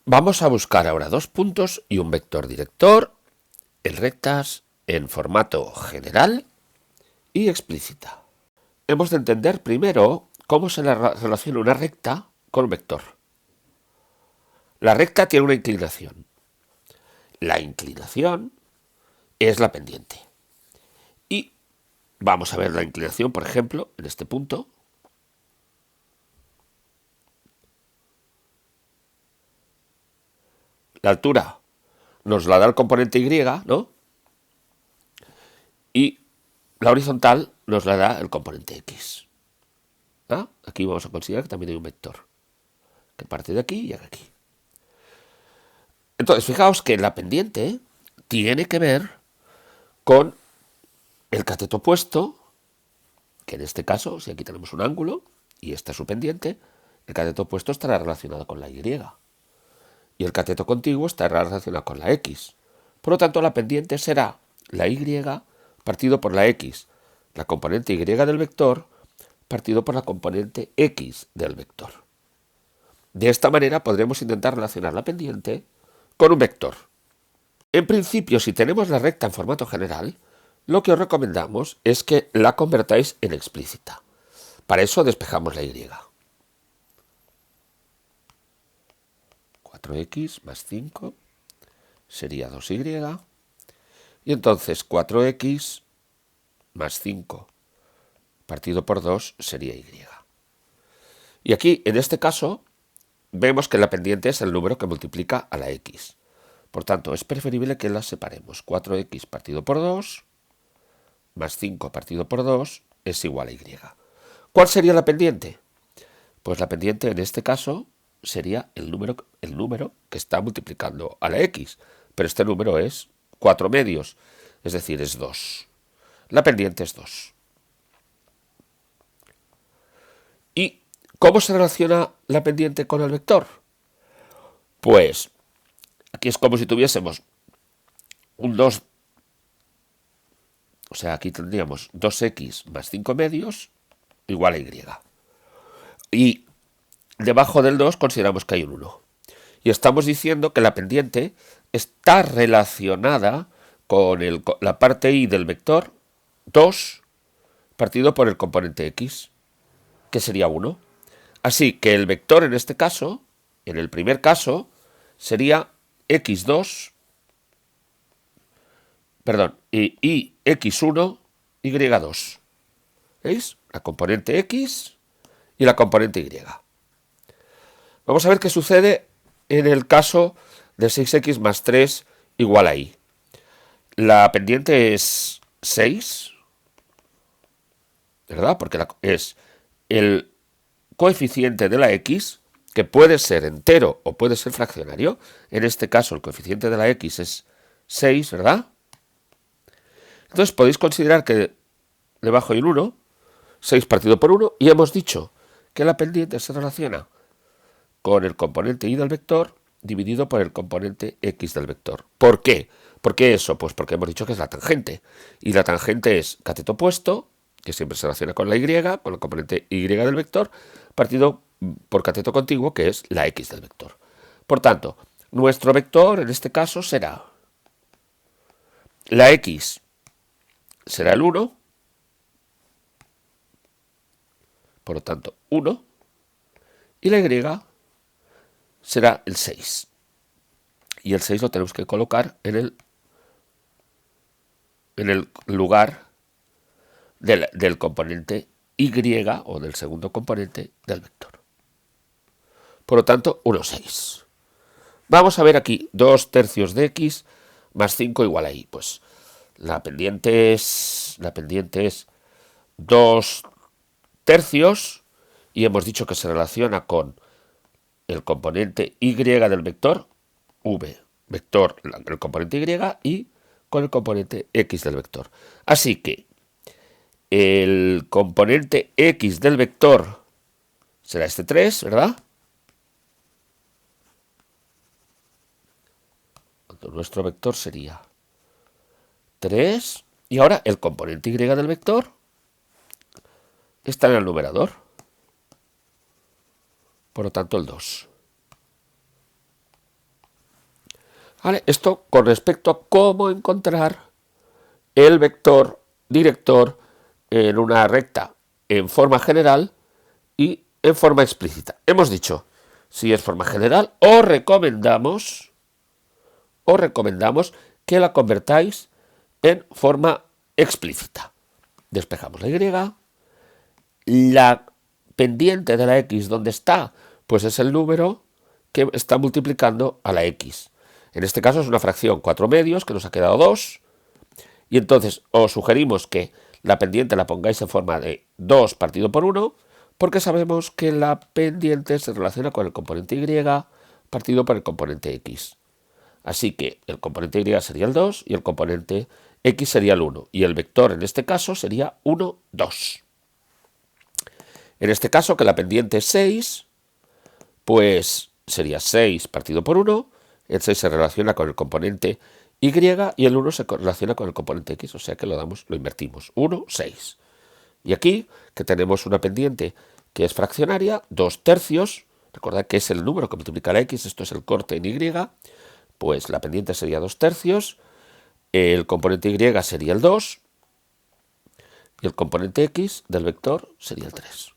Vamos a buscar ahora dos puntos y un vector director en rectas en formato general y explícita. Hemos de entender primero cómo se relaciona una recta con un vector. La recta tiene una inclinación. La inclinación es la pendiente. Y vamos a ver la inclinación, por ejemplo, en este punto. La altura nos la da el componente Y, ¿no? Y la horizontal nos la da el componente X. ¿Ah? Aquí vamos a considerar que también hay un vector que parte de aquí y llega aquí. Entonces, fijaos que la pendiente tiene que ver con el cateto opuesto, que en este caso, si aquí tenemos un ángulo y esta es su pendiente, el cateto opuesto estará relacionado con la Y. Y el cateto contiguo estará relacionado con la X. Por lo tanto, la pendiente será la Y partido por la X, la componente Y del vector partido por la componente X del vector. De esta manera podremos intentar relacionar la pendiente con un vector. En principio, si tenemos la recta en formato general, lo que os recomendamos es que la convertáis en explícita. Para eso despejamos la Y. 4x más 5 sería 2y. Y entonces 4x más 5 partido por 2 sería y. Y aquí, en este caso, vemos que la pendiente es el número que multiplica a la x. Por tanto, es preferible que las separemos. 4x partido por 2 más 5 partido por 2 es igual a y. ¿Cuál sería la pendiente? Pues la pendiente en este caso sería el número que está multiplicando a la x. Pero este número es 4 medios, es decir, es 2. La pendiente es 2. ¿Y cómo se relaciona la pendiente con el vector? Pues aquí es como si tuviésemos un 2, o sea, aquí tendríamos 2x más 5 medios igual a y. Y debajo del 2 consideramos que hay un 1. Y estamos diciendo que la pendiente está relacionada con la parte y del vector 2 partido por el componente x, que sería 1. Así que el vector en este caso, en el primer caso, sería x2, perdón, y x1, y2. ¿Veis? La componente x y la componente y. Vamos a ver qué sucede en el caso de 6x más 3 igual a y. La pendiente es 6, ¿verdad? Porque es el coeficiente de la x, que puede ser entero o puede ser fraccionario. En este caso, el coeficiente de la x es 6, ¿verdad? Entonces podéis considerar que debajo hay un 1, 6 partido por 1, y hemos dicho que la pendiente se relaciona con el componente y del vector dividido por el componente x del vector. ¿Por qué? ¿Por qué eso? Pues porque hemos dicho que es la tangente. Y la tangente es cateto opuesto, que siempre se relaciona con la y, con el componente y del vector, partido por cateto contiguo, que es la x del vector. Por tanto, nuestro vector en este caso será la x será el 1, por lo tanto 1, y la y será el 6. Y el 6 lo tenemos que colocar en el lugar del componente y o del segundo componente del vector. Por lo tanto, 1, 6. Vamos a ver aquí 2 tercios de x más 5 igual a y. Pues la pendiente es 2 tercios y hemos dicho que se relaciona con el componente y del vector v, vector, el componente y con el componente x del vector. Así que el componente x del vector será este 3, ¿verdad? Nuestro vector sería 3. Y ahora el componente y del vector está en el numerador. Por lo tanto, el 2. ¿Vale? Esto con respecto a cómo encontrar el vector director en una recta en forma general y en forma explícita. Hemos dicho, si es forma general, os recomendamos que la convertáis en forma explícita. Despejamos la y, la pendiente de la x, ¿dónde está? Pues es el número que está multiplicando a la x. En este caso es una fracción 4 medios, que nos ha quedado 2, y entonces os sugerimos que la pendiente la pongáis en forma de 2 partido por 1, porque sabemos que la pendiente se relaciona con el componente y partido por el componente x. Así que el componente y sería el 2 y el componente x sería el 1. Y el vector en este caso sería 1, 2. En este caso, que la pendiente es 6, pues sería 6 partido por 1. El 6 se relaciona con el componente y el 1 se relaciona con el componente x. O sea que lo invertimos. 1, 6. Y aquí, que tenemos una pendiente que es fraccionaria, 2 tercios. Recordad que es el número que multiplica la x. Esto es el corte en y. Pues la pendiente sería 2 tercios, el componente y sería el 2 y el componente x del vector sería el 3.